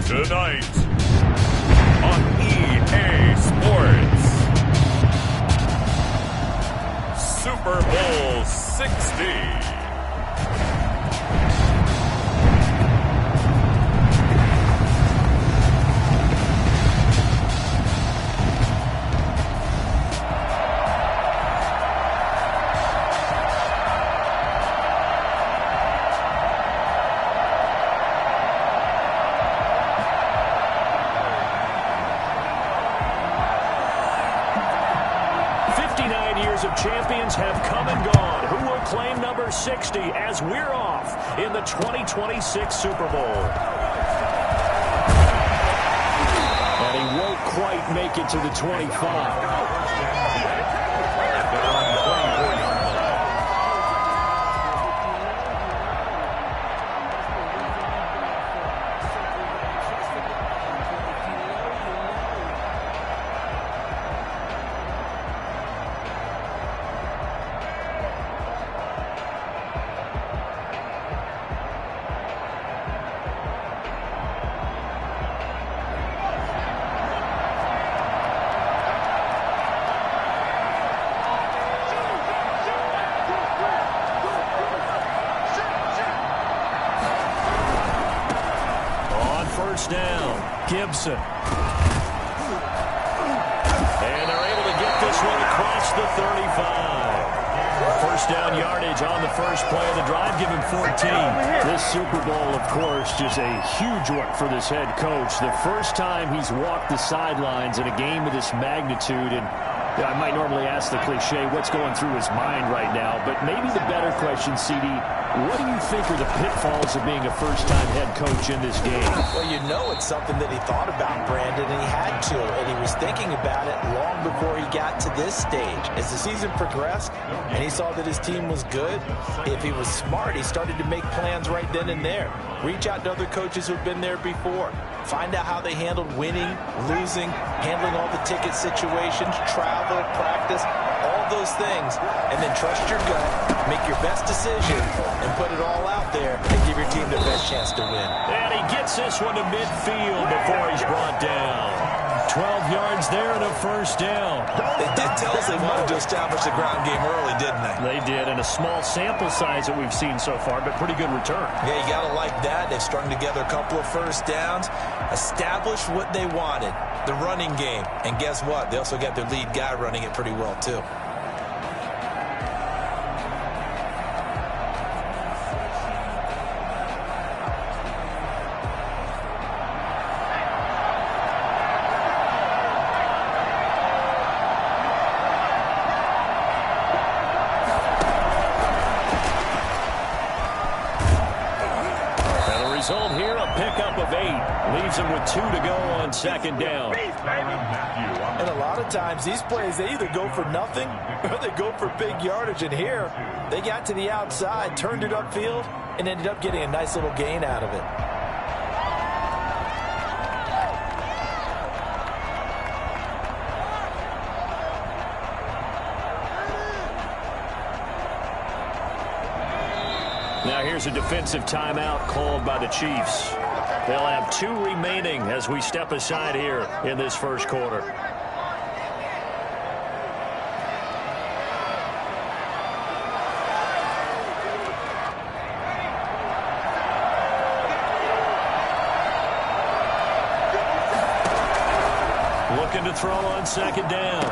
Tonight on EA Sports, Super Bowl 60. Of champions have come and gone. Who will claim number 60 as we're off in the 2026 Super Bowl? And he won't quite make it to the 25. Down, Gibson. And they're able to get this one across the 35. First down yardage on the first play of the drive, give him 14. This Super Bowl, of course, just a huge one for this head coach. The first time he's walked the sidelines in a game of this magnitude, and I might normally ask the cliche, what's going through his mind right now, but maybe the better question, CD, what do you think are the pitfalls of being a first-time head coach in this game? Well, you know it's something that he thought about, Brandon, and he had to, and he was thinking about it long before he got to this stage. As the season progressed and he saw that his team was good, if he was smart, he started to make plans right then and there. Reach out to other coaches who've been there before. Find out how they handled winning, losing, handling all the ticket situations, travel, practice, all those things, and then trust your gut, make your best decision, and put it all out there and give your team the best chance to win. And he gets this one to midfield before he's brought down. 12 yards there and a first down. They did tell us they wanted to establish the ground game early, didn't they? They did, and a small sample size that we've seen so far, but pretty good return. Yeah, you got to like that. They've strung together a couple of first downs, established what they wanted, the running game. And guess what? They also got their lead guy running it pretty well, too. Result here, a pickup of 8. Leaves him with 2 to go on second down. And a lot of times, these plays, they either go for nothing or they go for big yardage. And here, they got to the outside, turned it upfield, and ended up getting a nice little gain out of it. Now here's a defensive timeout called by the Chiefs. They'll have 2 remaining as we step aside here in this first quarter. Looking to throw on second down.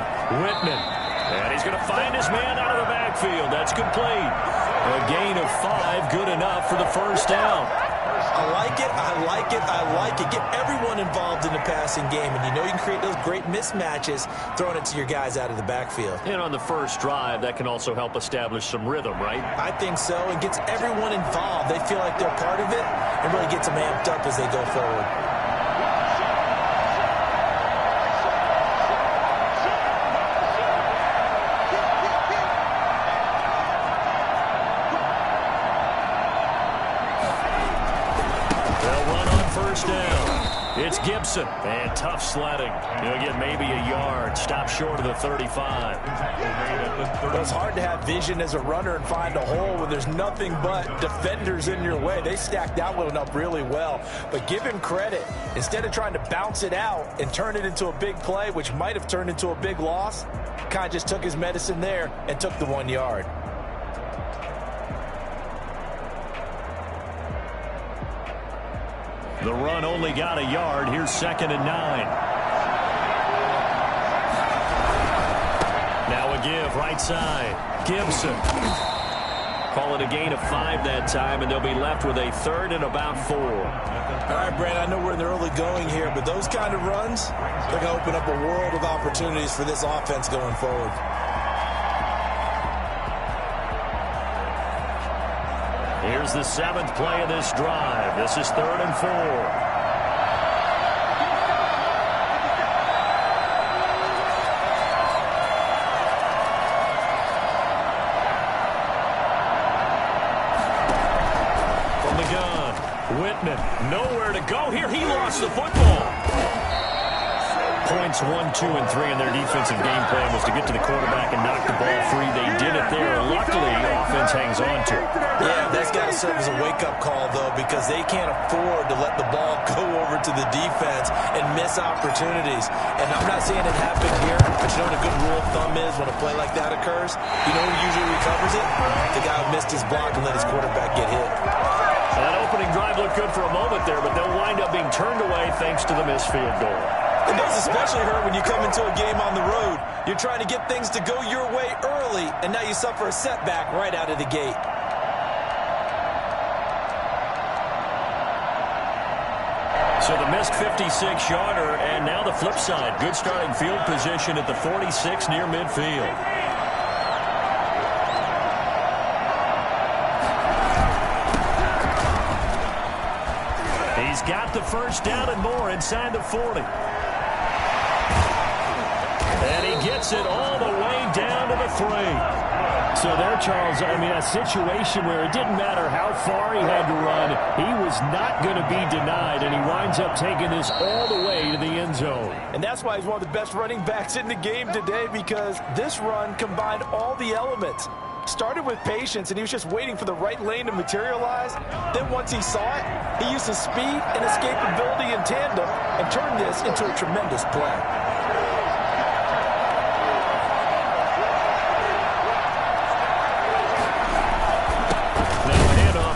Whitman. And he's going to find his man out of the backfield. That's complete. A gain of 5, good enough for the first down. I like it, I like it, I like it. Get everyone involved in the passing game, and you know you can create those great mismatches throwing it to your guys out of the backfield. And on the first drive, that can also help establish some rhythm, right? I think so. It gets everyone involved. They feel like they're part of it, and really gets them amped up as they go forward. First down. It's Gibson, and tough sledding. He'll get maybe a yard, stop short of the 35. Well, it's hard to have vision as a runner and find a hole when there's nothing but defenders in your way. They stacked that one up really well. But give him credit. Instead of trying to bounce it out and turn it into a big play, which might have turned into a big loss, kind of just took his medicine there and took the 1 yard. The run only got a yard. Here's 2nd and 9. Now a give, right side. Gibson. Call it a gain of 5 that time, and they'll be left with a 3rd and about 4. All right, Brad, I know we're in the early going here, but those kind of runs, they're going to open up a world of opportunities for this offense going forward. Here's the 7th play of this drive. This is 3rd and 4. From the gun, Whitman, nowhere to go here. He lost the football. Points 1, 2, and 3 in their defensive game plan was to get to the quarterback and knock the ball free. They did it there. Luckily, offense hangs on to it. Yeah, that's got to serve as a wake-up call, though, because they can't afford to let the ball go over to the defense and miss opportunities. And I'm not saying it happened here, but you know what a good rule of thumb is when a play like that occurs? You know who usually recovers it? The guy who missed his block and let his quarterback get hit. That opening drive looked good for a moment there, but they'll wind up being turned away thanks to the missed field goal. It does especially hurt when you come into a game on the road. You're trying to get things to go your way early, and now you suffer a setback right out of the gate. So the missed 56-yarder, and now the flip side. Good starting field position at the 46 near midfield. He's got the first down and more inside the 40. And he gets it all the way down to the 3. So there, Charles, I mean, a situation where it didn't matter how far he had to run, he was not going to be denied, and he winds up taking this all the way to the end zone. And that's why he's one of the best running backs in the game today, because this run combined all the elements. Started with patience, and he was just waiting for the right lane to materialize. Then once he saw it, he used his speed and escapability in tandem and turned this into a tremendous play.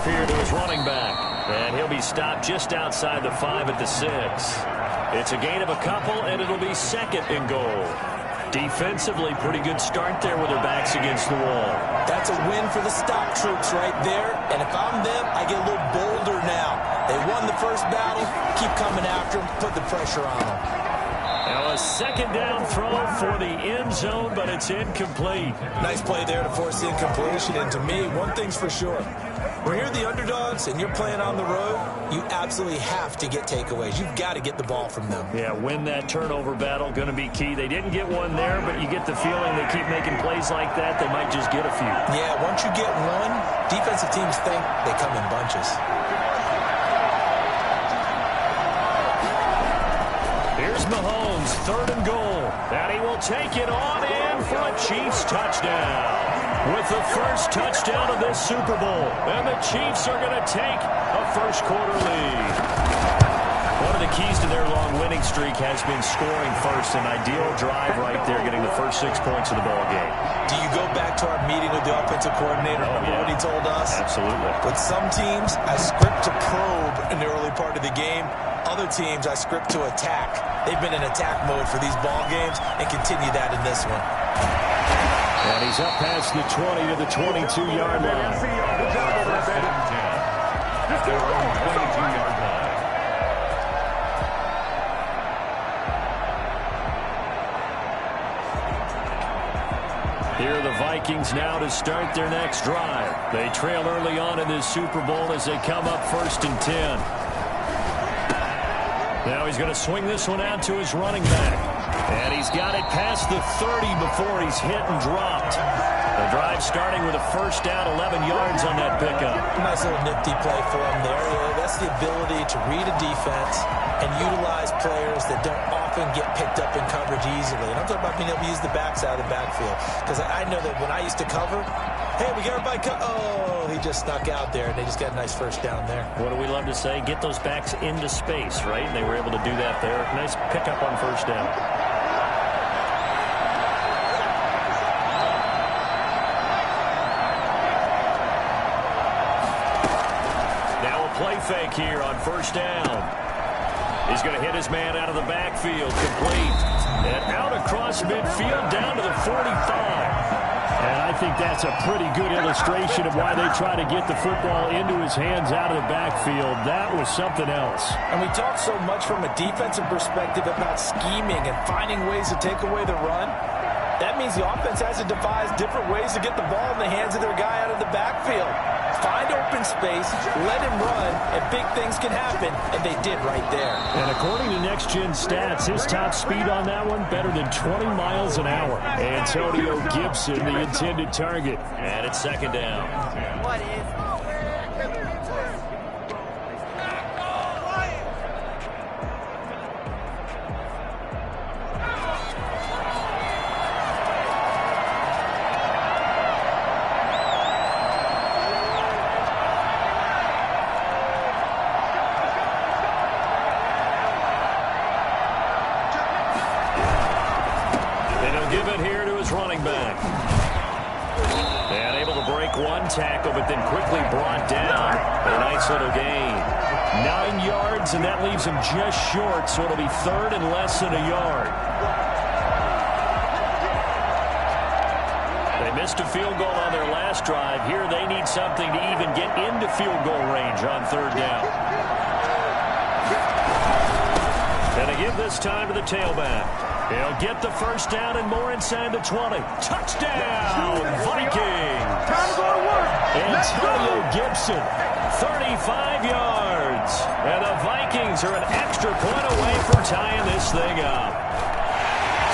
Here to his running back, and he'll be stopped just outside the 5 at the 6. It's a gain of a couple, and it'll be 2nd and goal. Defensively, pretty good start there with their backs against the wall. That's a win for the stock troops right there, and if I'm them, I get a little bolder now. They won the first battle, keep coming after them, put the pressure on them. Now a 2nd down throw for the end zone, but it's incomplete. Nice play there to force the incompletion, and to me, one thing's for sure. When you're the underdogs and you're playing on the road, you absolutely have to get takeaways. You've got to get the ball from them. Yeah, win that turnover battle, going to be key. They didn't get one there, but you get the feeling they keep making plays like that, they might just get a few. Yeah, once you get one, defensive teams think they come in bunches. Here's Mahomes, 3rd and goal. And he will take it on in for a Chiefs touchdown. With the first touchdown of this Super Bowl. And the Chiefs are going to take a first-quarter lead. One of the keys to their long winning streak has been scoring first. An ideal drive right there, getting the first 6 points of the ball game. Do you go back to our meeting with the offensive coordinator? Remember what he told us? Absolutely. With some teams, I script to probe in the early part of the game. Other teams, I script to attack. They've been in attack mode for these ball games and continue that in this one. And he's up past the 20 to the 22-yard line. Here are the Vikings now to start their next drive. They trail early on in this Super Bowl as they come up 1st and 10. Now he's going to swing this one out to his running back. And he's got it past the 30 before he's hit and dropped. The drive starting with a first down, 11 yards on that pickup. Nice little nifty play for him there. Yeah, that's That's the ability to read a defense and utilize players that don't often get picked up in coverage easily. And I'm talking about being able to use the backside of the backfield. Because I know that when I used to cover, hey, we got everybody oh, he just snuck out there, and they just got a nice first down there. What do we love to say? Get those backs into space, right? And they were able to do that there. Nice pickup on first down. Play fake here on first down. He's going to hit his man out of the backfield. Complete. And out across midfield down to the 45. And I think that's a pretty good illustration of why they try to get the football into his hands out of the backfield. That was something else. And we talk so much from a defensive perspective about scheming and finding ways to take away the run. That means the offense has to devise different ways to get the ball in the hands of their guy out of the backfield. Find open space, let him run, and big things can happen, and they did right there. And according to Next Gen Stats, his top speed on that one, better than 20 miles an hour. Antonio Gibson, the intended target. And it's second down. What is... tackle, but then quickly brought down. A nice little gain. 9 yards, and that leaves him just short, so it'll be third and less than a yard. They missed a field goal on their last drive. Here they need something to even get into field goal range on third down. And they give this time to the tailback. He'll get the first down and more inside the 20. Touchdown, Vikings! Time to go to work. Antonio Gibson, 35 yards. And the Vikings are an extra point away from tying this thing up.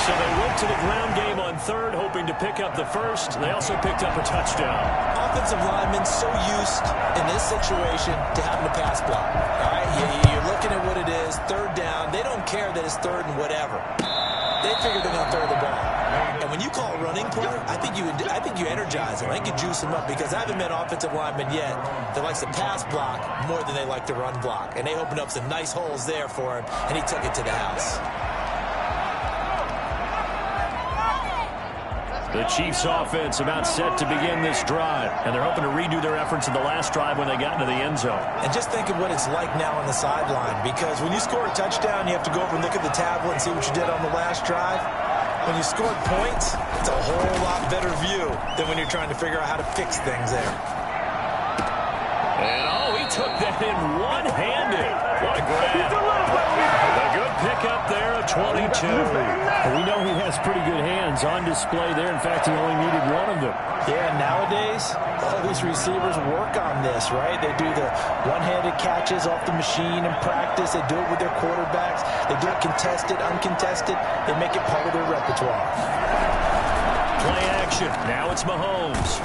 So they went to the ground game on third, hoping to pick up the first. They also picked up a touchdown. Offensive linemen so used in this situation to having to pass block. All right, you're looking at what it is, third down. They don't care that it's third and whatever. They figure they're going to throw the ball. And when you call a running play, I think you energize them. I think you juice them up because I haven't met offensive linemen yet that likes to pass block more than they like to run block. And they opened up some nice holes there for him, and he took it to the house. The Chiefs offense about set to begin this drive, and they're hoping to redo their efforts in the last drive when they got into the end zone. And just think of what it's like now on the sideline, because when you score a touchdown, you have to go over and look at the tablet and see what you did on the last drive. When you scored points, it's a whole lot better view than when you're trying to figure out how to fix things there. And he took that in one-handed. What a grab. A good pickup there at 22. We know he has pretty good hands on display there. In fact, he only needed one of them. Yeah, nowadays, all these receivers work on this, right? They do the one-handed catches off the machine in practice. They do it with their quarterbacks. They do it contested, uncontested. They make it part of their repertoire. Play action. Now it's Mahomes.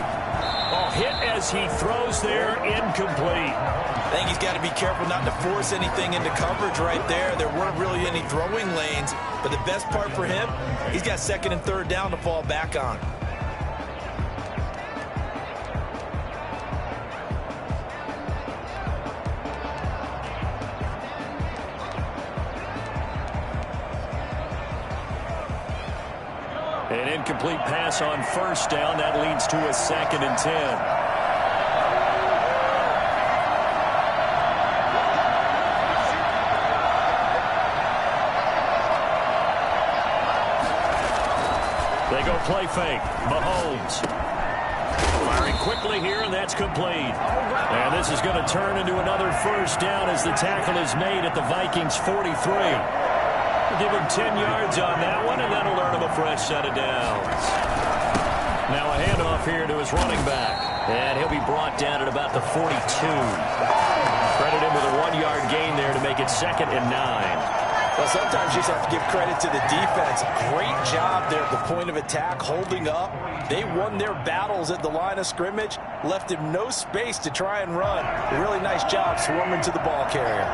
Hit as he throws there, incomplete. I think he's got to be careful not to force anything into coverage right there. There weren't really any throwing lanes, but the best part for him, he's got second and third down to fall back on. An incomplete pass on first down. That leads to a 2nd and 10. They go play fake. Mahomes. Firing quickly here, and that's complete. And this is going to turn into another first down as the tackle is made at the Vikings 43. Give him 10 yards on that one, and that'll earn him a fresh set of downs. Now a handoff here to his running back. And he'll be brought down at about the 42. Credit him with a 1-yard gain there to make it 2nd and 9. Well, sometimes you just have to give credit to the defense. Great job there at the point of attack, holding up, They won their battles at the line of scrimmage, left him no space to try and run. Really nice job swarming to the ball carrier.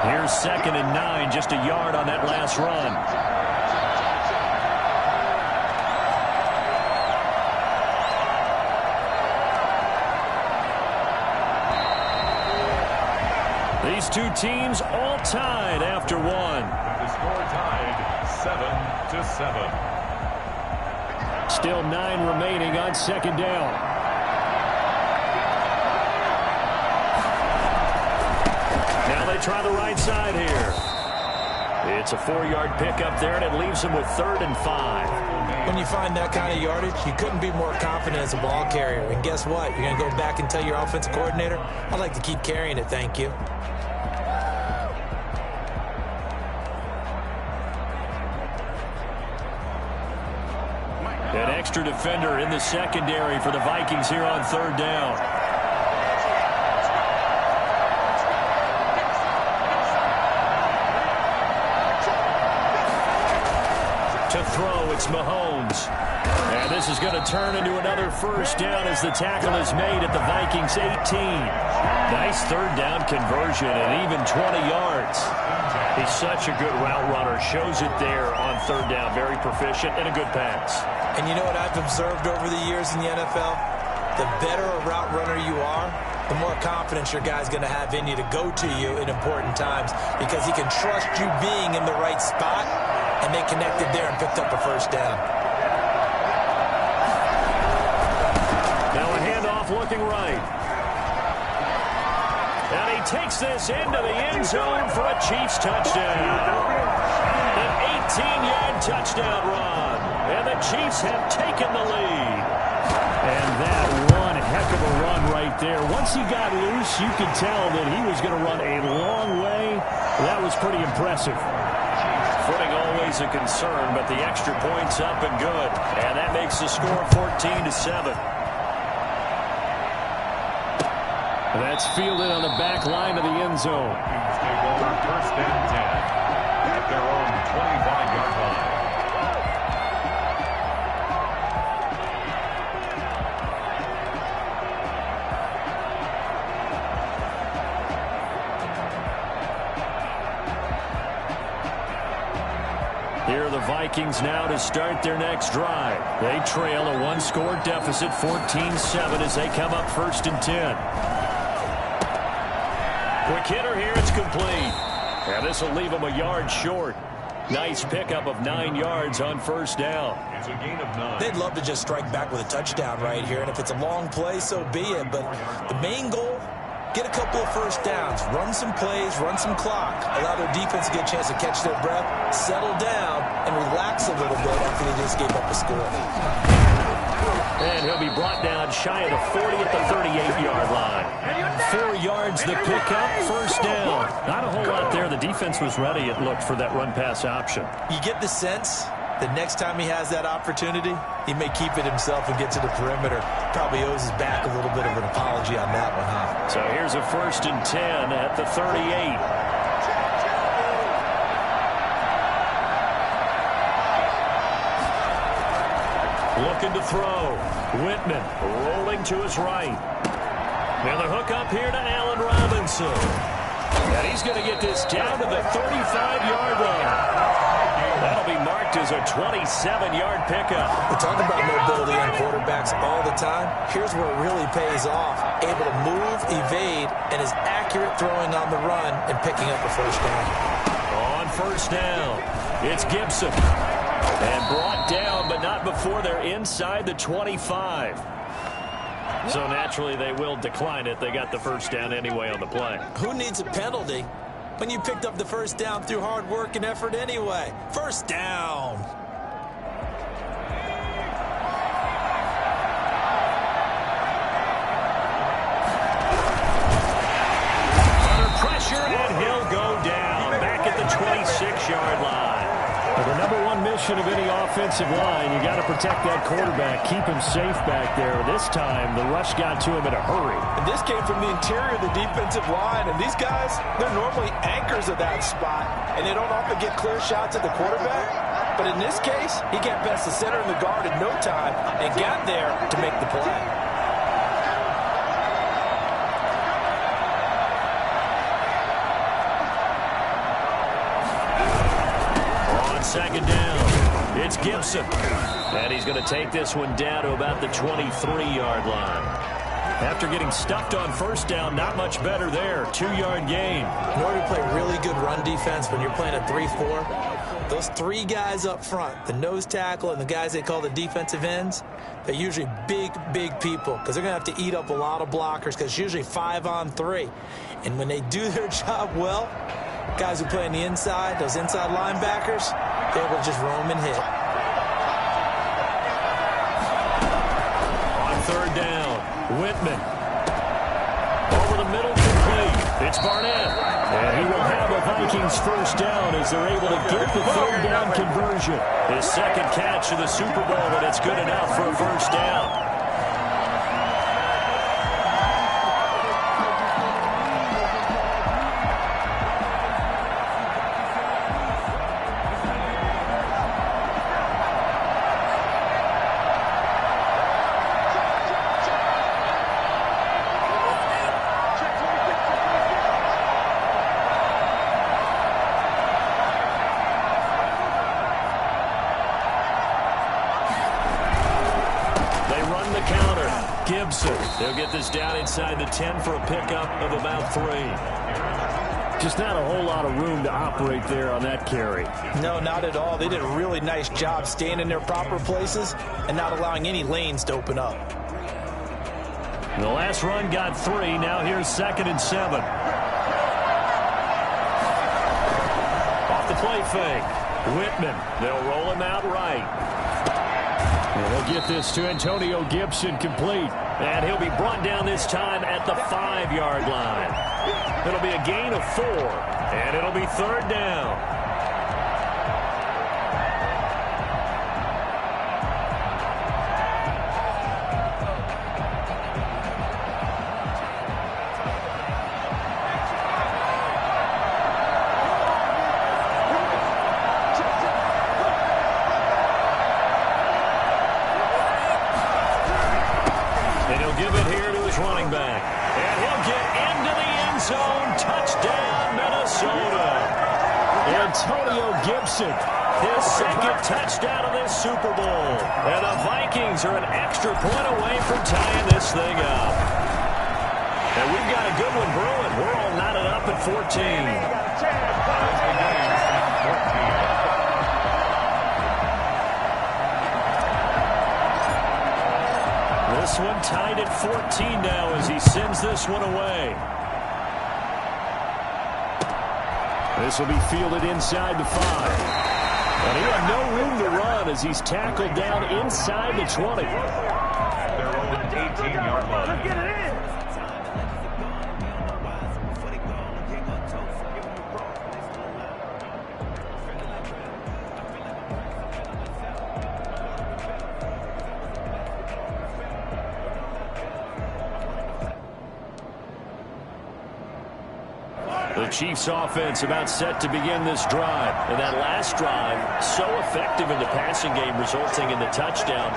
Here's 2nd and 9, just a yard on that last run. These two teams all tied after one. The score tied 7-7. Still 9 remaining on 2nd down. Now they try the right side here. It's a 4-yard pickup there, and it leaves them with 3rd and 5. When you find that kind of yardage, you couldn't be more confident as a ball carrier. And guess what? You're going to go back and tell your offensive coordinator, I'd like to keep carrying it, thank you. An extra defender in the secondary for the Vikings here on 3rd down. To throw, it's Mahomes. And this is going to turn into another 1st down as the tackle is made at the Vikings 18. Nice 3rd down conversion and even 20 yards. He's such a good route runner. Shows it there on 3rd down. Very proficient and a good pass. And you know what I've observed over the years in the NFL? The better a route runner you are, the more confidence your guy's going to have in you to go to you in important times because he can trust you being in the right spot, and they connected there and picked up a 1st down. Now a handoff looking right. And he takes this into the end zone for a Chiefs touchdown. An 18-yard touchdown run. And the Chiefs have taken the lead. And that one heck of a run right there. Once he got loose, you could tell that he was going to run a long way. That was pretty impressive. Footing always a concern, but the extra point's up and good. And that makes the score 14-7. That's fielded on the back line of the end zone. Take over 1st and 10 at their own 25-yard line. Here are the Vikings now to start their next drive. They trail a 1-score deficit, 14-7, as they come up 1st and 10. Quick hitter here, it's complete. And this will leave them a yard short. Nice pickup of 9 yards on 1st down. It's a gain of 9. They'd love to just strike back with a touchdown right here, and if it's a long play, so be it. But the main goal, get a couple of 1st downs, run some plays, run some clock, allow their defense to get a chance to catch their breath, settle down, and relax a little bit after they just gave up a score. And he'll be brought down shy of the 40 at the 38-yard line. 4 yards the pickup, 1st down. Not a whole lot there. The defense was ready, it looked, for that run-pass option. You get the sense that next time he has that opportunity, he may keep it himself and get to the perimeter. Probably owes his back a little bit of an apology on that one, huh? So here's a 1st and 10 at the 38. Looking to throw. Whitman rolling to his right. Now the hook up here to Allen Robinson. And he's going to get this down to the 35-yard line. That'll be marked as a 27-yard pickup. We talk about mobility on quarterbacks all the time. Here's where it really pays off. Able to move, evade, and is accurate throwing on the run and picking up a 1st down. On 1st down, it's Gibson. And brought down, but not before they're inside the 25. So naturally, they will decline it. They got the 1st down anyway on the play. Who needs a penalty when you picked up the 1st down through hard work and effort anyway? 1st down. Under pressure, and he'll go down. Back at the 26-yard line. Well, the number one mission of any offensive line, you got to protect that quarterback, keep him safe back there. This time, the rush got to him in a hurry. And this came from the interior of the defensive line, and these guys, they're normally anchors of that spot, and they don't often get clear shots at the quarterback. But in this case, he got past the center and the guard in no time and got there to make the play. On second down, it's Gibson. And he's going to take this one down to about the 23-yard line. After getting stuffed on first down, not much better there. 2-yard gain. In order to play really good run defense when you're playing a 3-4, those three guys up front, the nose tackle and the guys they call the defensive ends, they're usually big, big people because they're going to have to eat up a lot of blockers because it's usually 5-on-3. And when they do their job well, guys who play on the inside, those inside linebackers, they're able to just roam and hit. On third down, Whitman. Over the middle, complete. It's Barnett. And he will have a Vikings first down as they're able to get the third down conversion. His second catch of the Super Bowl, and it's good enough for a first down. Gibson. They'll get this down inside the 10 for a pickup of about 3. Just not a whole lot of room to operate there on that carry. No, not at all. They did a really nice job staying in their proper places and not allowing any lanes to open up. The last run got 3. Now here's 2nd and 7. Off the play fake. Whitman. They'll roll him out right. And they'll get this to Antonio Gibson complete. And he'll be brought down this time at the 5-yard line. It'll be a gain of 4. And it'll be third down. Antonio Gibson, his second touchdown of this Super Bowl. And the Vikings are an extra point away from tying this thing up. And we've got a good one brewing. We're all knotted up at 14. This one tied at 14 now as he sends this one away. This will be fielded inside the 5. And he had no room to run as he's tackled down inside the 20. Their own 18-yard line. Let's get it in. The Chiefs offense about set to begin this drive. And that last drive, so effective in the passing game, resulting in the touchdown.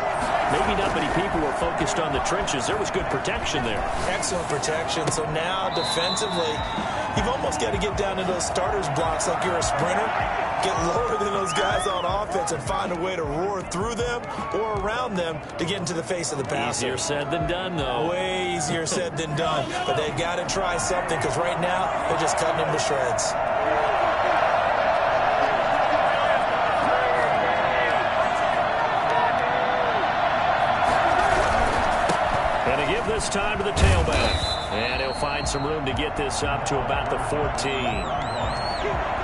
Maybe not many people were focused on the trenches. There was good protection there. Excellent protection. So now defensively, you've almost got to get down to those starters blocks like you're a sprinter. Get lower than those guys on offense and find a way to roar through them or around them to get into the face of the passer. Easier said than done, though. Way easier said than done. But they've got to try something because right now they're just cutting them to shreds. And to give this time to the tailback. And he'll find some room to get this up to about the 14.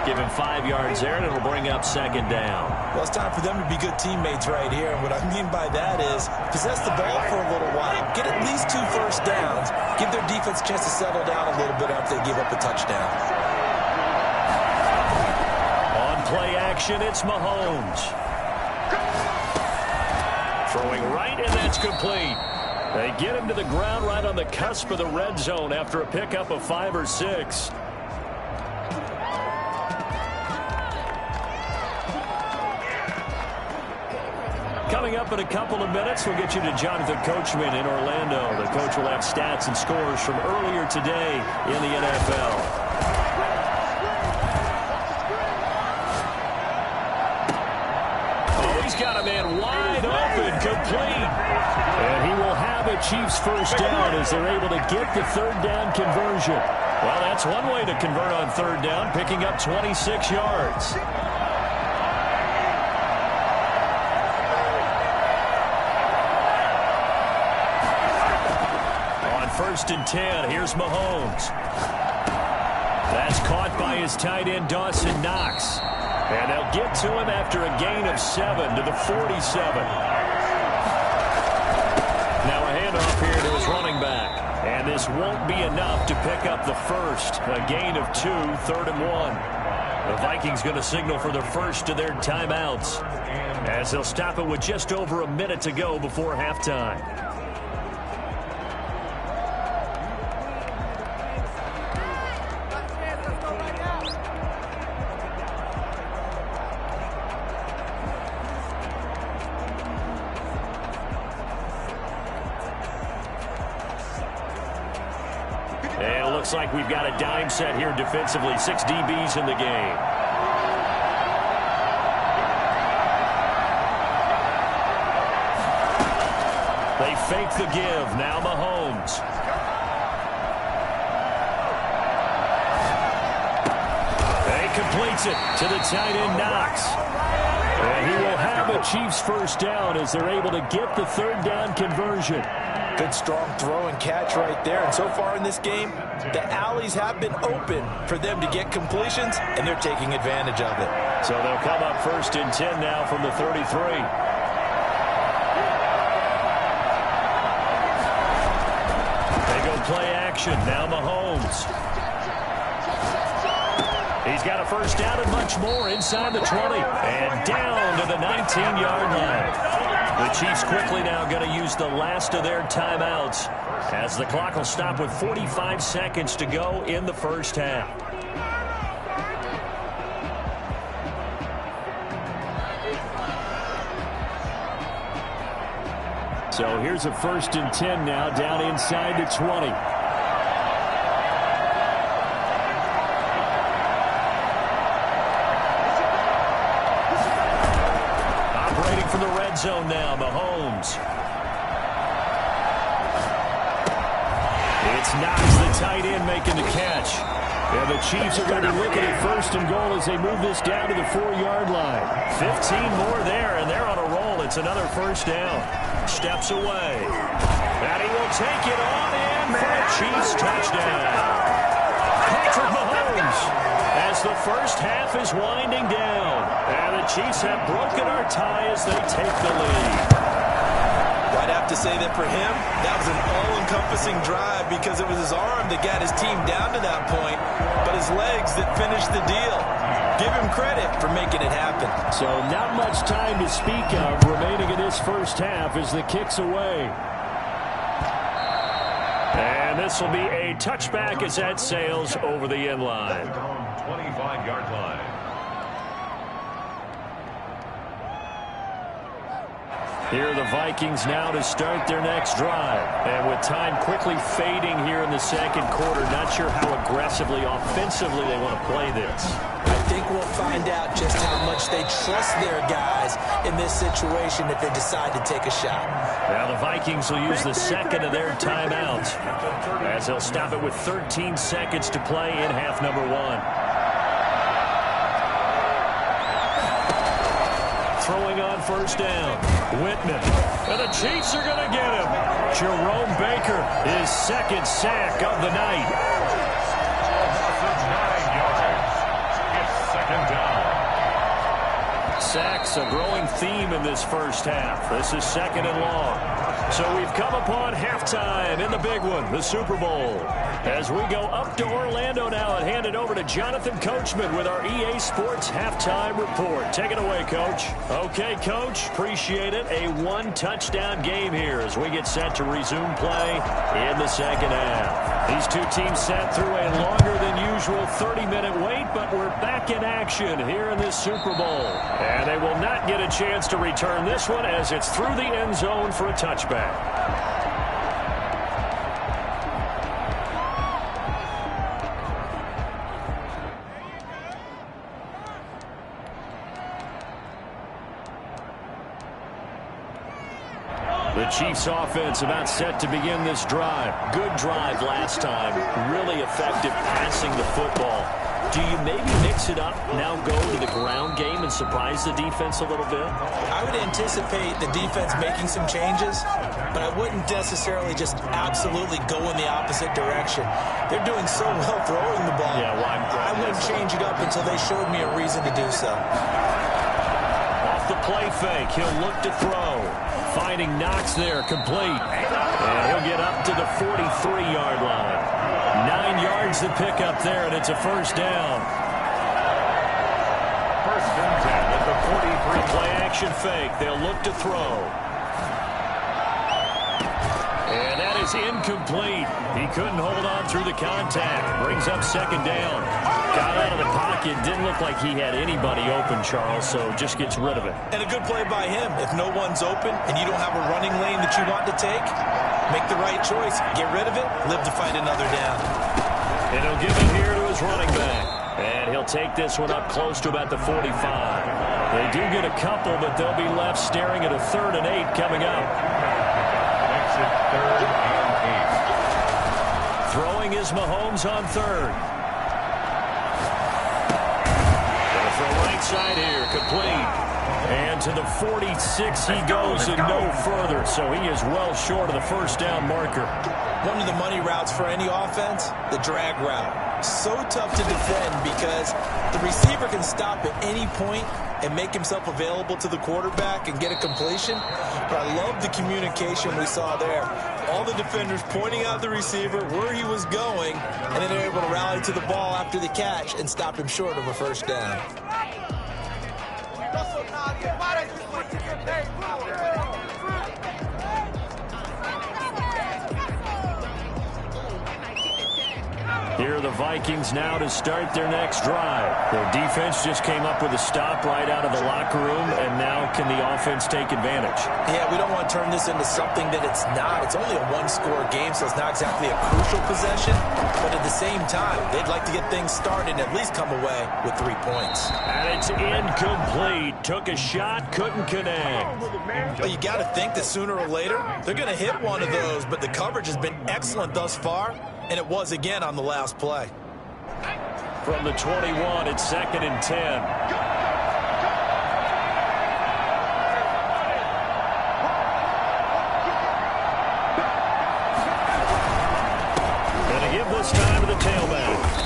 Give him 5 yards there, and it'll bring up second down. Well, it's time for them to be good teammates right here. And what I mean by that is possess the ball for a little while. Get at least 2 first downs. Give their defense a chance to settle down a little bit after they give up a touchdown. On play action, it's Mahomes. Throwing right, and that's complete. They get him to the ground right on the cusp of the red zone after a pickup of 5 or 6. Coming up in a couple of minutes, we'll get you to Jonathan Coachman in Orlando. The coach will have stats and scores from earlier today in the NFL. Oh, he's got a man wide open, complete. And he will have a Chiefs first down as they're able to get the third down conversion. Well, that's one way to convert on third down, picking up 26 yards. First and 10. Here's Mahomes. That's caught by his tight end, Dawson Knox. And they'll get to him after a gain of 7 to the 47. Now a handoff here to his running back. And this won't be enough to pick up the first. A gain of 2, 3rd and 1. The Vikings going to signal for their first of their timeouts, as they'll stop it with just over a minute to go before halftime. And it looks like we've got a dime set here defensively. 6 DBs in the game. They fake the give. Now Mahomes. And he completes it to the tight end, Knox. And he will have a Chiefs first down as they're able to get the third down conversion. Good, strong throw and catch right there. And so far in this game, the alleys have been open for them to get completions, and they're taking advantage of it. So they'll come up first and 10 now from the 33. They go play action. Now Mahomes. He's got a first down and much more inside the 20. And down to the 19-yard line. The Chiefs quickly now going to use the last of their timeouts, as the clock will stop with 45 seconds to go in the first half. So here's a first and 10 now down inside the 20. From the red zone now, Mahomes. It's Knox, the tight end, making the catch. And the Chiefs are going to be looking at first and goal as they move this down to the 4-yard line. 15 more there, and they're on a roll. It's another first down. Steps away. And he will take it on in for a Chiefs touchdown. Patrick Mahomes, as the first half is winding down. And the Chiefs have broken our tie as they take the lead. I'd have to say that for him, that was an all-encompassing drive, because it was his arm that got his team down to that point, but his legs that finished the deal. Give him credit for making it happen. So not much time to speak of remaining in this first half as the kick's away. And this will be a touchback as that sails over the end line. 25-yard line. Here are the Vikings now to start their next drive. And with time quickly fading here in the second quarter, not sure how aggressively, offensively they want to play this. I think we'll find out just how much they trust their guys in this situation if they decide to take a shot. Now the Vikings will use the second of their timeouts, as they'll stop it with 13 seconds to play in half number 1. Throwing on first down, Whitman. And the Chiefs are going to get him. Jerome Baker, his second sack of the night. 9 yards. It's second down. Sacks, a growing theme in this first half. This is second and long. So we've come upon halftime in the big one, the Super Bowl. As we go up to Orlando now and hand it over to Jonathan Coachman with our EA Sports Halftime Report. Take it away, Coach. Okay, Coach, appreciate it. A one-touchdown game here as we get set to resume play in the second half. These two teams sat through a longer than usual 30-minute wait, but we're back in action here in this Super Bowl. And they will not get a chance to return this one as it's through the end zone for a touchback. The Chiefs offense about set to begin this drive. Good drive last time. Really effective passing the football. Do you maybe mix it up, now go to the ground game and surprise the defense a little bit? I would anticipate the defense making some changes, but I wouldn't necessarily just absolutely go in the opposite direction. They're doing so well throwing the ball. Yeah, well, I wouldn't change it up until they showed me a reason to do so. Off the play fake, he'll look to throw. Finding Knox there, complete. And he'll get up to the 43-yard line. 9 yards to pick up there, and it's a first down. First and 10 at the 43. Play action fake. They'll look to throw. And that is incomplete. He couldn't hold on through the contact. Brings up second down. Got out of the pocket. Didn't look like he had anybody open, Charles, so just gets rid of it. And a good play by him. If no one's open and you don't have a running lane that you want to take, make the right choice. Get rid of it. Live to fight another down. And he'll give it here to his running back. And he'll take this one up close to about the 45. They do get a couple, but they'll be left staring at a 3rd and 8 coming up. Makes it 3rd and 8. Throwing is Mahomes on 3rd. Right side here, complete. And to the 46 he goes and no further. So he is well short of the first down marker. One of the money routes for any offense, the drag route. So tough to defend because the receiver can stop at any point and make himself available to the quarterback and get a completion. But I love the communication we saw there. All the defenders pointing out the receiver, where he was going, and then they're able to rally to the ball after the catch and stop him short of a first down. Here are the Vikings now to start their next drive. Their defense just came up with a stop right out of the locker room, and now can the offense take advantage? Yeah, we don't want to turn this into something that it's not. It's only a one-score game, so it's not exactly a crucial possession. But at the same time, they'd like to get things started and at least come away with 3 points. And it's incomplete. Took a shot, couldn't connect. Well, you got to think that sooner or later, they're going to hit one of those, but the coverage has been excellent thus far. And it was again on the last play. From the 21, it's 2nd and 10. Gonna give this time to the tailback.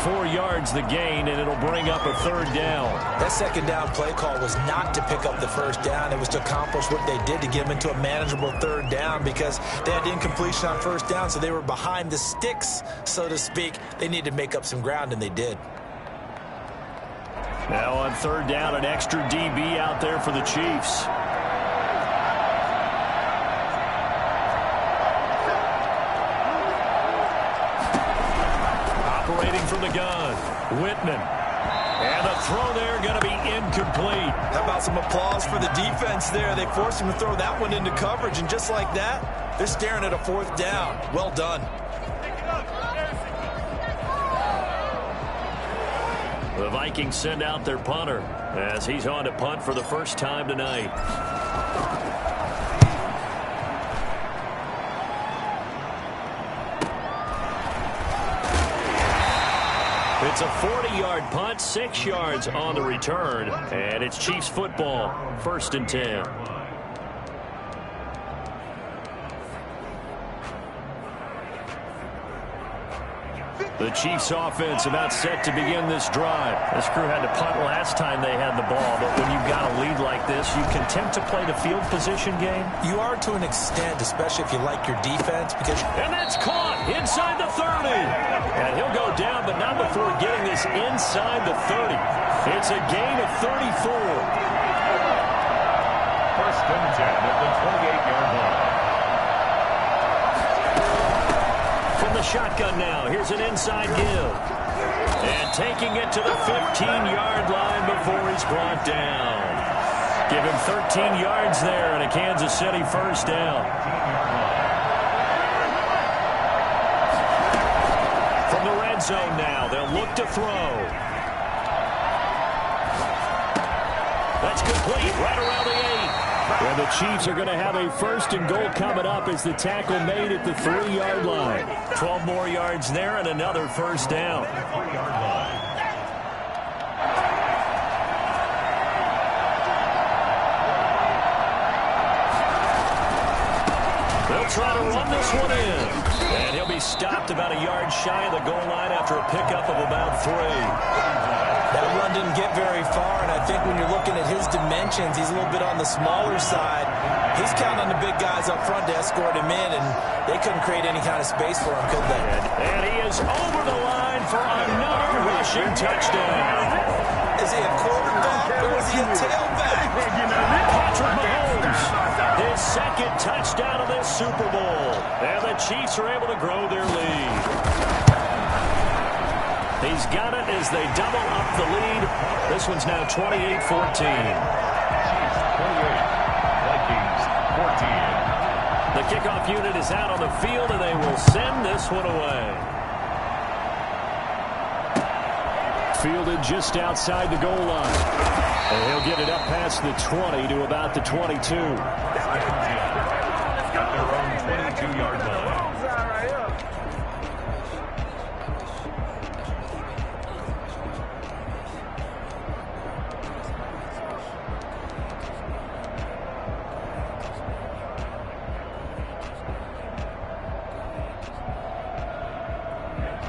4 yards the gain, and it'll bring up a 3rd down. That 2nd down play call was not to pick up the first down. It was to accomplish what they did to get them into a manageable 3rd down because they had incompletion on first down, so they were behind the sticks, so to speak. They needed to make up some ground, and they did. Now on 3rd down, an extra DB out there for the Chiefs. Operating from the gun, Whitman. And the throw there going to be incomplete. How about some applause for the defense there? They forced him to throw that one into coverage, and just like that, they're staring at a 4th down. Well done. The Vikings send out their punter as he's on to punt for the first time tonight. It's a 40-yard punt, 6 yards on the return, and it's Chiefs football, 1st and 10. The Chiefs offense about set to begin this drive. This crew had to punt last time they had the ball, but when you've got a lead like this, you can tend to play the field position game. You are to an extent, especially if you like your defense, because... And that's caught inside the 30. And he'll go down, but not before getting this inside the 30. It's a gain of 34. 1st and 10 at the 28-yard line. From the shotgun now, here's an inside give. And taking it to the 15-yard line before he's brought down. Give him 13 yards there and a Kansas City first down. From the red zone now, they'll look to throw. That's complete, right around the 8. And the Chiefs are going to have a first and goal coming up as the tackle made at the 3-yard line. 12 more yards there and another first down. They'll try to run this one in. And he'll be stopped about a yard shy of the goal line after a pickup of about 3. That run didn't get very far, and I think when you're looking at his dimensions, he's a little bit on the smaller side. He's counting on the big guys up front to escort him in, and they couldn't create any kind of space for him, could they? And he is over the line for another rushing touchdown. Is he a quarterback or is he a tailback? Patrick Mahomes, his second touchdown of this Super Bowl. And the Chiefs are able to grow their lead. He's got it as they double up the lead. This one's now 28-14. 28, Vikings 14. The kickoff unit is out on the field, and they will send this one away. Fielded just outside the goal line. And he'll get it up past the 20 to about the 22. Got their own 22-yard line.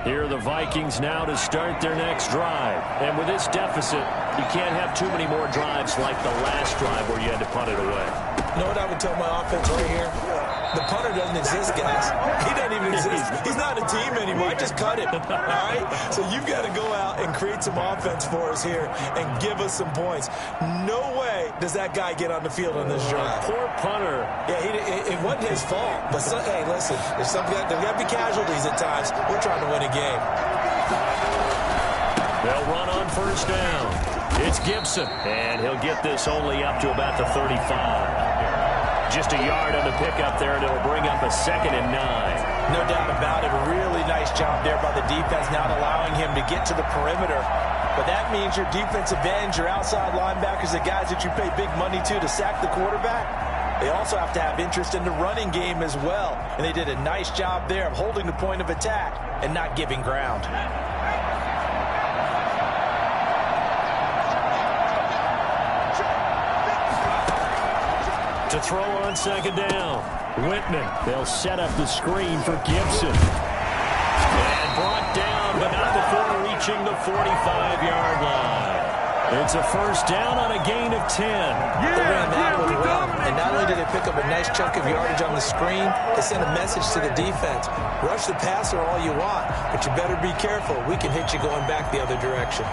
Here are the Vikings now to start their next drive. And with this deficit, you can't have too many more drives like the last drive where you had to punt it away. You know what I would tell my offense right here? The punter doesn't exist, guys. He doesn't even exist. He's not a team anymore. I just cut him. All right? So you've got to go out and create some offense for us here and give us some points. No way does that guy get on the field on this drive. Poor punter. Yeah, it wasn't his fault. But, hey, listen, there's got to be casualties at times. We're trying to win a game. They'll run on first down. It's Gibson, and he'll get this only up to about the 35. Just a yard on the pickup there, and it'll bring up a 2nd and 9. No doubt about it. Really nice job there by the defense, not allowing him to get to the perimeter. But that means your defensive ends, your outside linebackers, the guys that you pay big money to sack the quarterback, they also have to have interest in the running game as well. And they did a nice job there of holding the point of attack and not giving ground. To throw on second down. Whitman. They'll set up the screen for Gibson. And brought down, but not before reaching the 45-yard line. It's a first down on a gain of 10. They ran that one well. And not only did they pick up a nice chunk of yardage on the screen, they sent a message to the defense. Rush the passer all you want, but you better be careful. We can hit you going back the other direction.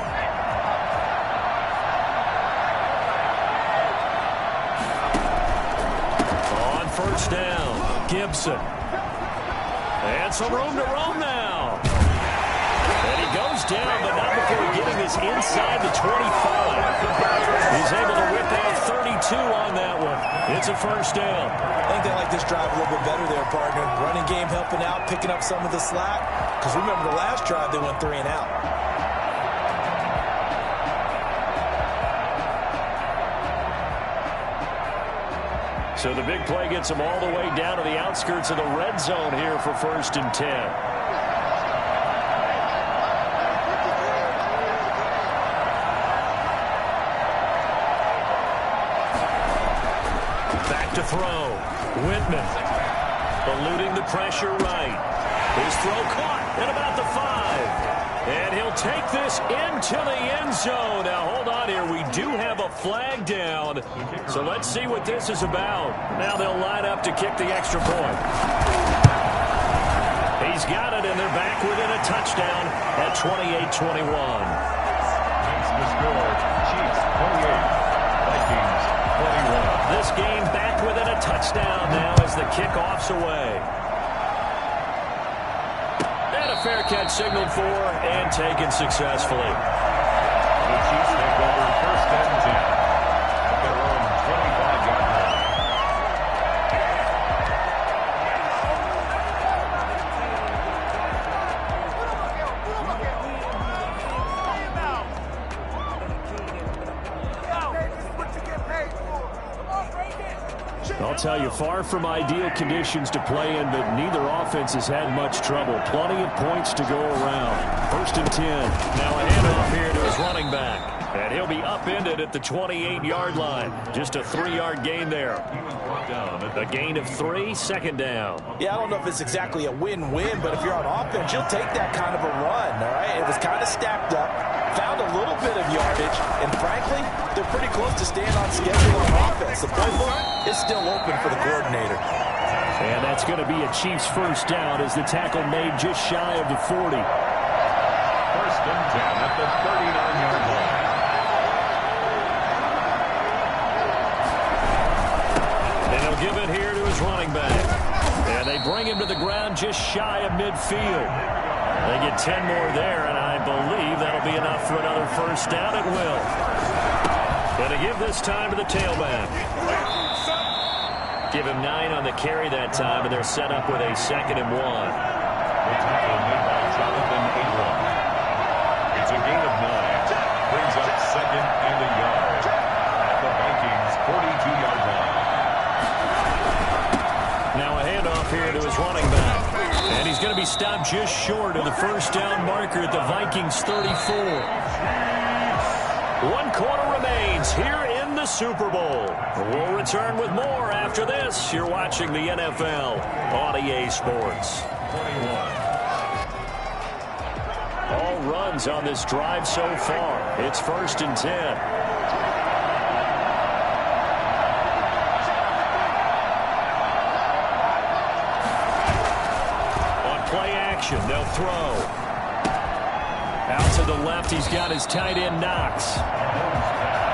First down, Gibson. And some room to roam now. And he goes down, but not before getting this inside the 25. He's able to whip out 32 on that one. It's a first down. I think they like this drive a little bit better there, partner. Running game helping out, picking up some of the slack. Because remember the last drive, they went 3 and out. So the big play gets them all the way down to the outskirts of the red zone here for 1st and 10. Back to throw. Whitman eluding the pressure right. His throw caught at about the 5. And he'll take this into the end zone. Now, hold on here. We do have a flag down. So let's see what this is about. Now they'll line up to kick the extra point. He's got it, and they're back within a touchdown at 28-21. That's the score. Chiefs 28, Vikings 21. This game back within a touchdown now as the kickoff's away. A fair catch signaled for and taken successfully. The Chiefs take over first and 10 at their own 25-yard line. I'll tell you, far from ideal conditions to play in, but neither offense has had much trouble. Plenty of points to go around. First and 10. Now a handoff here to his running back. And he'll be upended at the 28-yard line. Just a 3-yard gain there. A gain of 3, second down. Yeah, I don't know if it's exactly a win-win, but if you're on offense, you'll take that kind of a run, all right? It was kind of stacked up, found a little bit of yardage, and frankly, they're pretty close to staying on schedule on offense. The playbook is still open for the coordinator. And that's going to be a Chiefs first down as the tackle made just shy of the 40. First and 10 at the 39-yard line. And he'll give it here to his running back. And they bring him to the ground just shy of midfield. They get 10 more there, and I believe that'll be enough for another first down. It will. Going to give this time to the tailback. Give him 9 on the carry that time, and they're set up with a 2nd and 1. The tackle made by Jonathan Abram. It's a gain of 9. Brings up 2nd and a yard at the Vikings' 42-yard line. Now a handoff here to his running back. And he's going to be stopped just short of the first down marker at the Vikings' 34. 1 quarter remains here in the Super Bowl. We'll return with more after this. You're watching the NFL on EA Sports. 21. All runs on this drive so far. It's first and 10. They'll throw. Out to the left, he's got his tight end Knox.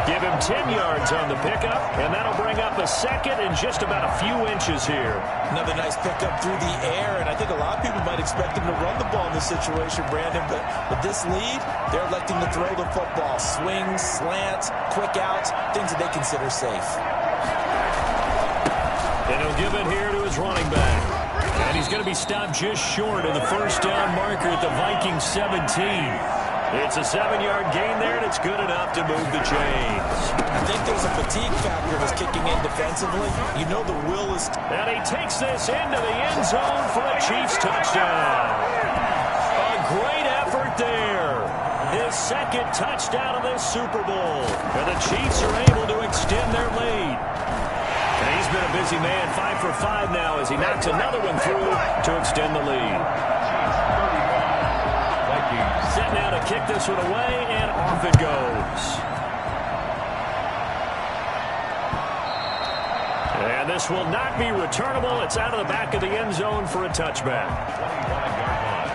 Give him 10 yards on the pickup, and that'll bring up a 2nd and just about a few inches here. Another nice pickup through the air, and I think a lot of people might expect him to run the ball in this situation, Brandon, but with this lead, they're electing to throw the football. Swings, slants, quick outs, things that they consider safe. And he'll give it here to his running back. And he's going to be stopped just short of the first down marker at the Vikings 17. It's a 7-yard gain there, and it's good enough to move the chains. I think there's a fatigue factor that's kicking in defensively. You know the will is... And he takes this into the end zone for a Chiefs touchdown. A great effort there. His 2nd touchdown of this Super Bowl. And the Chiefs are able to extend their lead. And he's been a busy man, 5 for 5 now as he knocks another one through to extend the lead. Set now to kick this one away, and off it goes. And this will not be returnable. It's out of the back of the end zone for a touchback. 25-yard line.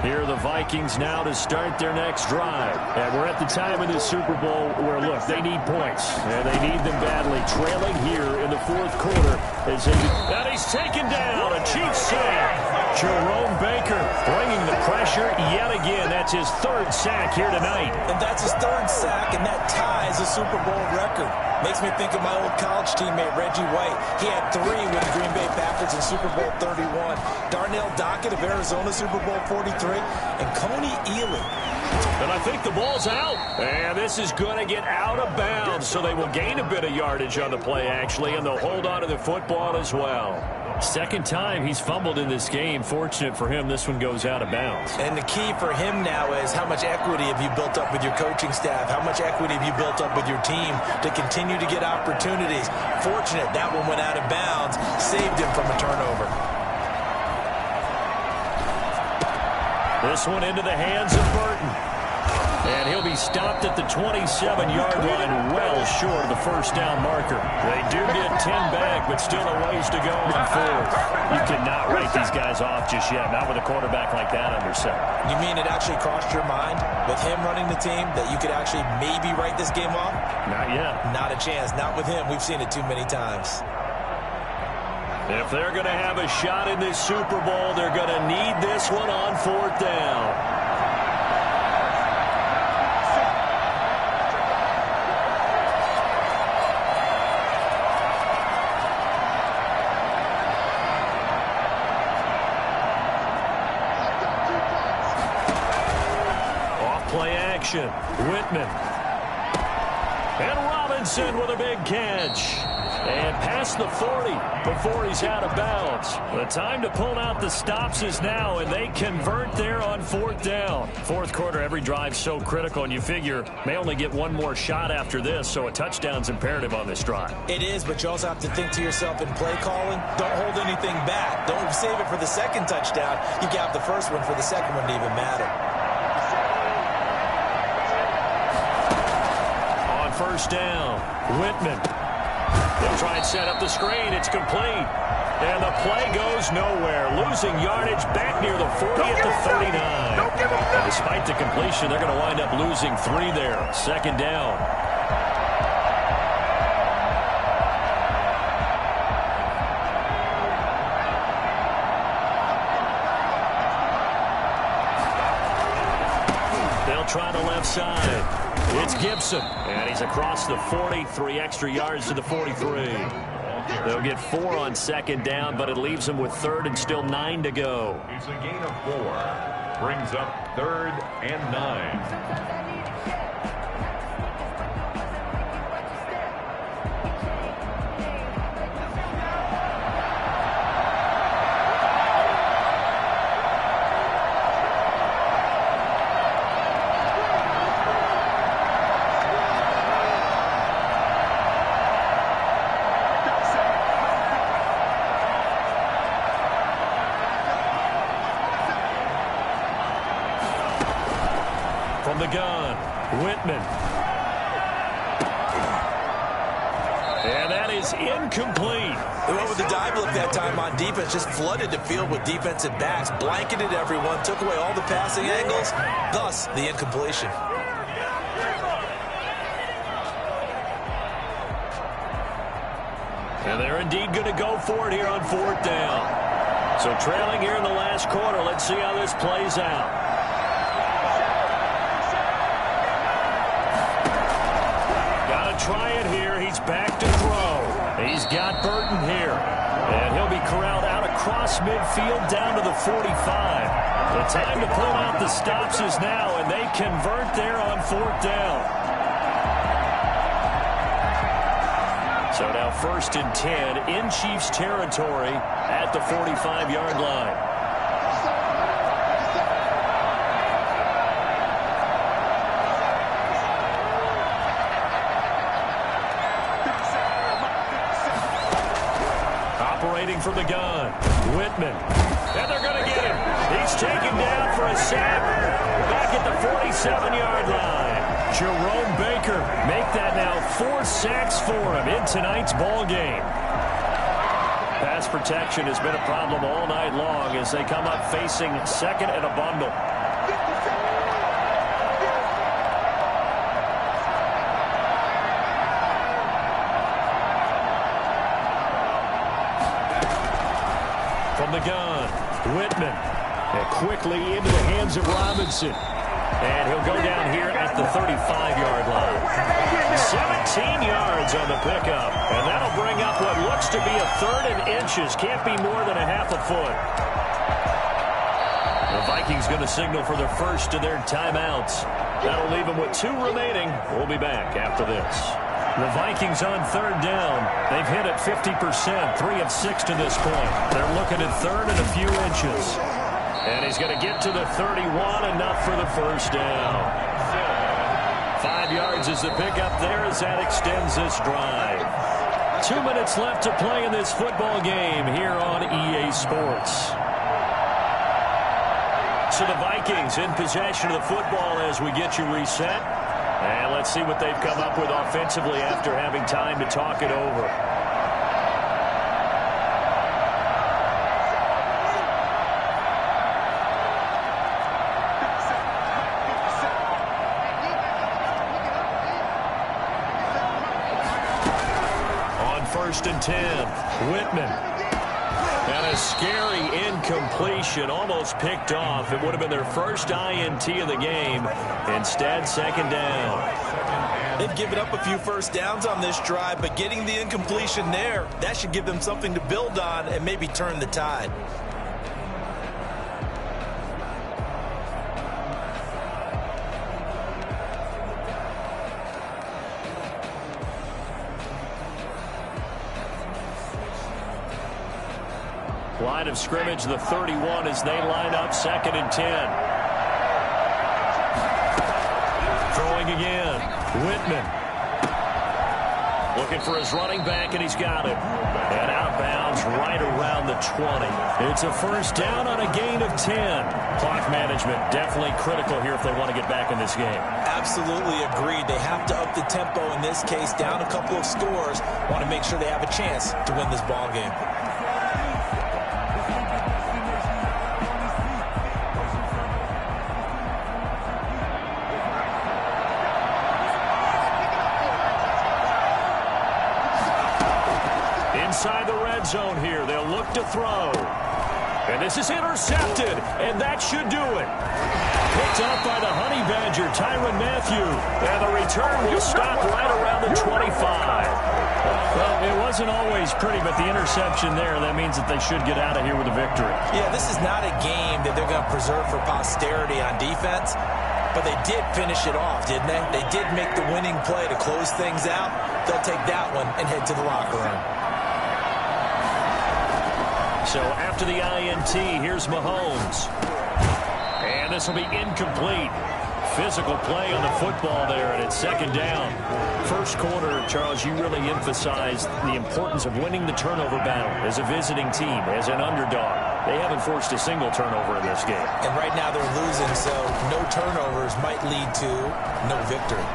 Here are the Vikings now to start their next drive. And we're at the time in this Super Bowl where, look, they need points. And they need them badly. Trailing here in the 4th quarter. And he's taken down. A Chiefs sack. Jerome Baker bringing the pressure yet again. That's his 3rd sack here tonight. And that's his 3rd sack, and that ties a Super Bowl record. Makes me think of my old college teammate, Reggie White. He had 3 with the Green Bay Packers in Super Bowl 31. Darnell Dockett of Arizona, Super Bowl 43. And Coney Ealy. And I think the ball's out. And this is going to get out of bounds, so they will gain a bit of yardage on the play, actually, and they'll hold on to the football as well. 2nd time he's fumbled in this game. Fortunate for him, this one goes out of bounds. And the key for him now is how much equity have you built up with your coaching staff? How much equity have you built up with your team to continue to get opportunities? Fortunate that one went out of bounds, saved him from a turnover. This one into the hands of Burton. And he'll be stopped at the 27-yard line, well short of the first down marker. They do get 10 back, but still a ways to go on 4th. You cannot write these guys off just yet. Not with a quarterback like that under center. You mean it actually crossed your mind with him running the team that you could actually maybe write this game off? Not yet. Not a chance. Not with him. We've seen it too many times. If they're going to have a shot in this Super Bowl, they're going to need this one on 4th down. Play action. Whitman. And Robinson with a big catch. And past the 40 before he's out of bounds. The time to pull out the stops is now, and they convert there on 4th down. Fourth quarter, every drive so critical, and you figure may only get one more shot after this, so a touchdown's imperative on this drive. It is, but you also have to think to yourself in play calling, don't hold anything back. Don't save it for the second touchdown. You can have the first one for the second one to even matter. First down, Whitman. They'll try and set up the screen. It's complete. And the play goes nowhere. Losing yardage back near the 40 at the 39. And despite the completion, they're going to wind up losing 3 there. Second down. They'll try the left side. It's Gibson, and he's across the 40, 3 extra yards to the 43. They'll get 4 on second down, but it leaves them with 3rd and still 9 to go. It's a gain of 4. Brings up 3rd and 9. From the gun, Whitman. And that is incomplete. They went with the dive look that time on defense, just flooded the field with defensive backs, blanketed everyone, took away all the passing angles, thus the incompletion. And they're indeed going to go for it here on 4th down. So trailing here in the last quarter, let's see how this plays out. Try it here. He's back to throw. He's got Burton here. And he'll be corralled out across midfield down to the 45. The time to pull out the stops is now, and they convert there on 4th down. So now 1st and 10 in Chiefs territory at the 45-yard line. From the gun, Whitman. And they're going to get him. He's taken down for a sack back at the 47-yard line. Jerome Baker make that now 4 sacks for him in tonight's ball game. Pass protection has been a problem all night long as they come up facing 2nd and a bundle. The gun, Whitman, and quickly into the hands of Robinson. And he'll go down here at the 35-yard line. 17 yards on the pickup. And that'll bring up what looks to be a 3rd and inches. Can't be more than a half a foot. The Vikings going to signal for their first of their timeouts. That'll leave them with 2 remaining. We'll be back after this. The Vikings on 3rd down. They've hit it 50%, 3 of 6 to this point. They're looking at 3rd and a few inches. And he's going to get to the 31, enough for the first down. 5 yards is the pickup there as that extends this drive. 2 minutes left to play in this football game here on EA Sports. So the Vikings in possession of the football as we get you reset. And let's see what they've come up with offensively after having time to talk it over. 1st and 10. Whitman. And a scary incompletion, almost picked off. It would have been their first INT of the game. Instead, 2nd down. They've given up a few first downs on this drive, but getting the incompletion there, that should give them something to build on and maybe turn the tide. Line of scrimmage, the 31, as they line up 2nd and 10. Throwing again. Whitman. Looking for his running back, and he's got it. And out of bounds right around the 20. It's a 1st down on a gain of 10. Clock management definitely critical here if they want to get back in this game. Absolutely agreed. They have to up the tempo in this case, down a couple of scores. Want to make sure they have a chance to win this ball game. Inside the red zone here. They'll look to throw. And this is intercepted, and that should do it. Picked up by the Honey Badger, Tyrann Mathieu. And the return will stop right around the 25. Well, it wasn't always pretty, but the interception there, that means that they should get out of here with a victory. Yeah, this is not a game that they're going to preserve for posterity on defense, but they did finish it off, didn't they? They did make the winning play to close things out. They'll take that one and head to the locker room. So after the INT, here's Mahomes. And this will be incomplete. Physical play on the football there, and it's 2nd down. First quarter, Charles, you really emphasized the importance of winning the turnover battle as a visiting team, as an underdog. They haven't forced a single turnover in this game. And right now they're losing, so no turnovers might lead to no victory.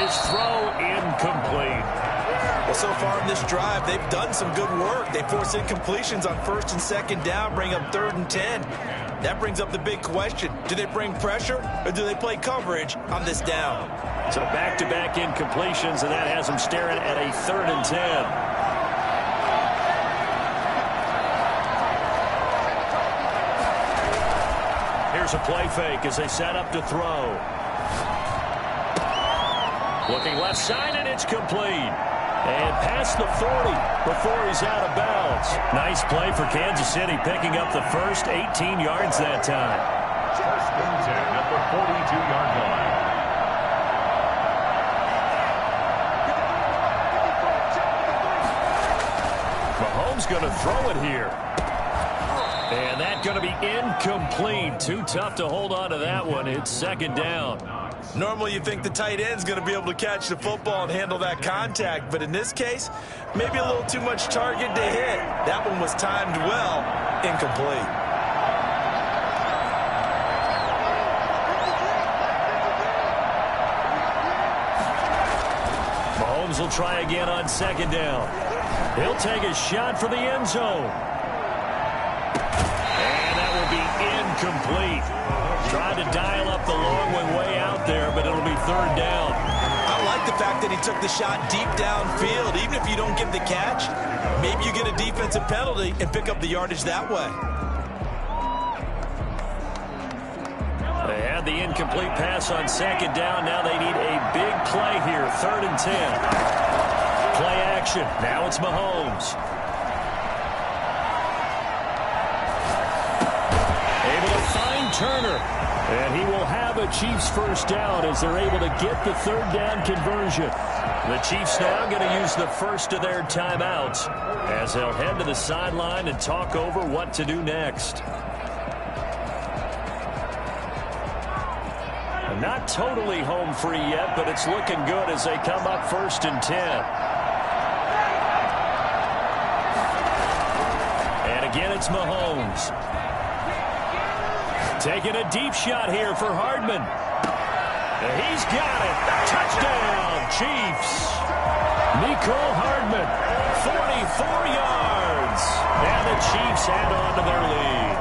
His throw incomplete. Well, so far in this drive, they've done some good work. They force incompletions on 1st and 2nd down, bring up 3rd and 10. That brings up the big question. Do they bring pressure, or do they play coverage on this down? So back-to-back incompletions, and that has them staring at a 3rd and 10. Here's a play fake as they set up to throw. Looking left side, and it's complete. And past the 40 before he's out of bounds. Nice play for Kansas City, picking up the first 18 yards that time. 1st and 10 at the 42-yard line. Mahomes going to throw it here. And that's going to be incomplete. Too tough to hold on to that one. It's 2nd down. Normally you think the tight end's going to be able to catch the football and handle that contact, but in this case, maybe a little too much target to hit. That one was timed well, incomplete. Mahomes will try again on 2nd down. He'll take a shot for the end zone. And that will be incomplete. Trying to dial up the long one way out there, but it'll be 3rd down. I like the fact that he took the shot deep downfield. Even if you don't get the catch, maybe you get a defensive penalty and pick up the yardage that way. They had the incomplete pass on 2nd down. Now they need a big play here, 3rd and 10. Play action. Now it's Mahomes. Able to find Turner. And he will have a Chiefs 1st down as they're able to get the 3rd down conversion. The Chiefs now going to use the first of their timeouts as they'll head to the sideline and talk over what to do next. Not totally home free yet, but it's looking good as they come up 1st and 10. And again, it's Mahomes. Taking a deep shot here for Hardman. And he's got it. Touchdown, Chiefs. Mecole Hardman, 44 yards. And the Chiefs add on to their lead.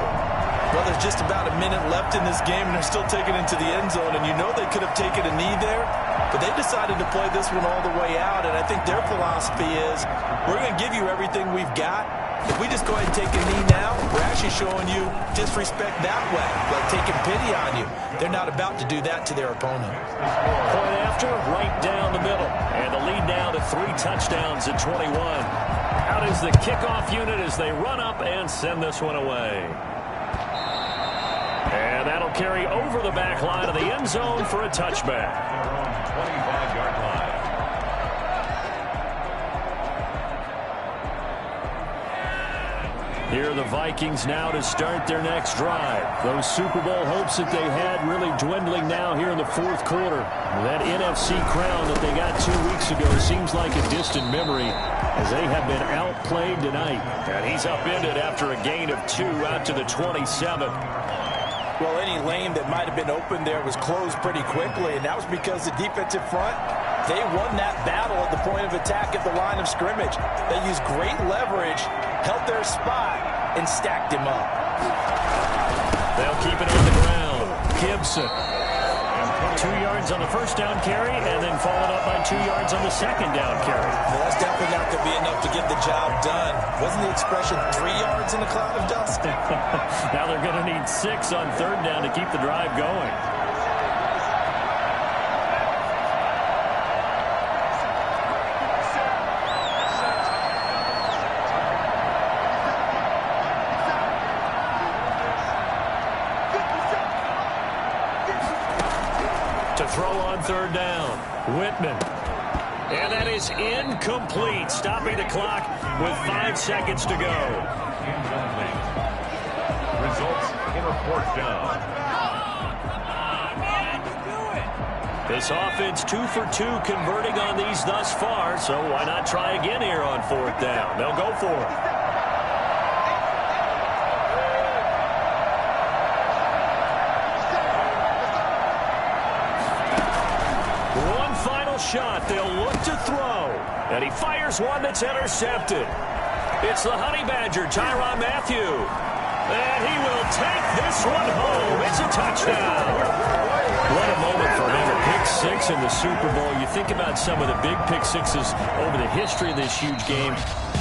Well, Well, there's just about a minute left in this game, and they're still taking it to the end zone. And you know they could have taken a knee there, but they decided to play this one all the way out. And I think their philosophy is, we're going to give you everything we've got. If we just go ahead and take a knee now, we're actually showing you disrespect that way, like taking pity on you. They're not about to do that to their opponent. Point after, right down the middle. And the lead now to 3 touchdowns at 21. Out is the kickoff unit as they run up and send this one away. And that'll carry over the back line of the end zone for a touchback. 25-yard line. Here are the Vikings now to start their next drive. Those Super Bowl hopes that they had really dwindling now here in the fourth quarter. That NFC crown that they got 2 weeks ago seems like a distant memory as they have been outplayed tonight. And he's upended after a gain of 2 out to the 27. Well, any lane that might have been open there was closed pretty quickly, and that was because the defensive front, they won that battle at the point of attack at the line of scrimmage. They used great leverage, held their spot, and stacked him up. They'll keep it on the ground. Gibson. 2 yards on the first down carry, and then followed up by 2 yards on the second down carry. Well, that's definitely not going to be enough to get the job done. Wasn't the expression 3 yards in a cloud of dust? Now they're going to need 6 on third down to keep the drive going. To throw on third down, Whitman. And that is incomplete, stopping the clock with 5 seconds to go. Incomplete. Results in a fourth down. This offense 2 for 2 converting on these thus far, so why not try again here on fourth down? They'll go for it. Shot. They'll look to throw. And he fires one that's intercepted. It's the Honey Badger, Tyrann Mathieu. And he will take this one home. It's a touchdown. What a moment for him. A pick 6 in the Super Bowl. You think about some of the big pick 6s over the history of this huge game.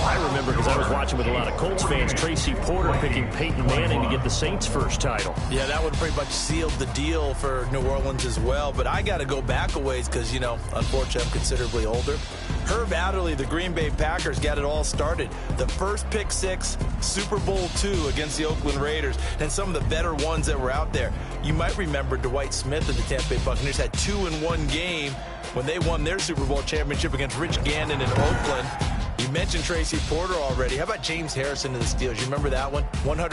I remember, because I was watching with a lot of Colts fans, Tracy Porter picking Peyton Manning to get the Saints' first title. Yeah, that would pretty much sealed the deal for New Orleans as well. But I got to go back a ways because, you know, unfortunately, I'm considerably older. Herb Adderley, the Green Bay Packers, got it all started. The first pick 6, Super Bowl II against the Oakland Raiders, and some of the better ones that were out there. You might remember Dwight Smith and the Tampa Bay Buccaneers had 2 in one game when they won their Super Bowl championship against Rich Gannon in Oakland. You mentioned Tracy Porter already. How about James Harrison to the Steelers? You remember that one? 100